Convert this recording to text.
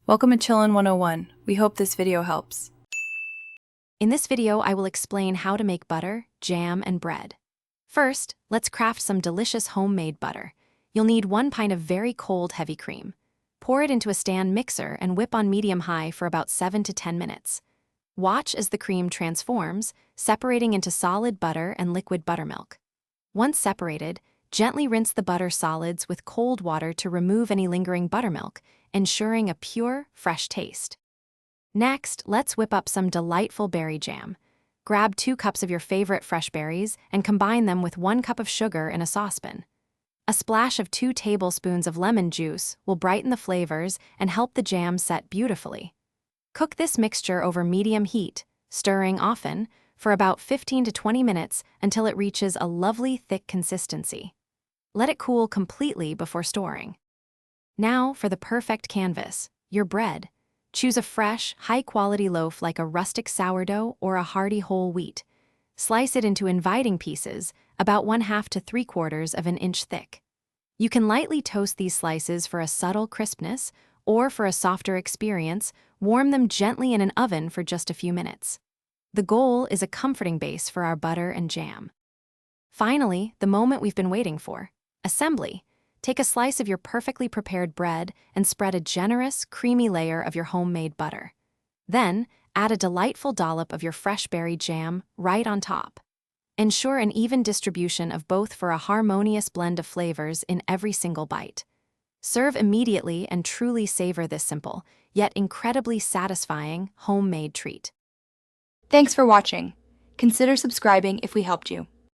Welcome to Chillin' 101. We hope this video helps. In this video, I will explain how to make butter, jam, and bread. First, let's craft some delicious homemade butter. You'll need 1 pint of very cold heavy cream. Pour it into a stand mixer and whip on medium-high for about 7 to 10 minutes. Watch as the cream transforms, separating into solid butter and liquid buttermilk. Once separated, gently rinse the butter solids with cold water to remove any lingering buttermilk, ensuring a pure, fresh taste. Next, let's whip up some delightful berry jam. Grab 2 cups of your favorite fresh berries and combine them with 1 cup of sugar in a saucepan. A splash of 2 tablespoons of lemon juice will brighten the flavors and help the jam set beautifully. Cook this mixture over medium heat, stirring often, for about 15 to 20 minutes until it reaches a lovely thick consistency. Let it cool completely before storing. Now for the perfect canvas, your bread. Choose a fresh, high-quality loaf like a rustic sourdough or a hearty whole wheat. Slice it into inviting pieces, about 1/2 to 3/4 of an inch thick. You can lightly toast these slices for a subtle crispness, or for a softer experience, warm them gently in an oven for just a few minutes. The goal is a comforting base for our butter and jam. Finally, the moment we've been waiting for: assembly. Take a slice of your perfectly prepared bread and spread a generous, creamy layer of your homemade butter. Then, add a delightful dollop of your fresh berry jam right on top. Ensure an even distribution of both for a harmonious blend of flavors in every single bite. Serve immediately and truly savor this simple, yet incredibly satisfying, homemade treat. Thanks for watching. Consider subscribing if we helped you.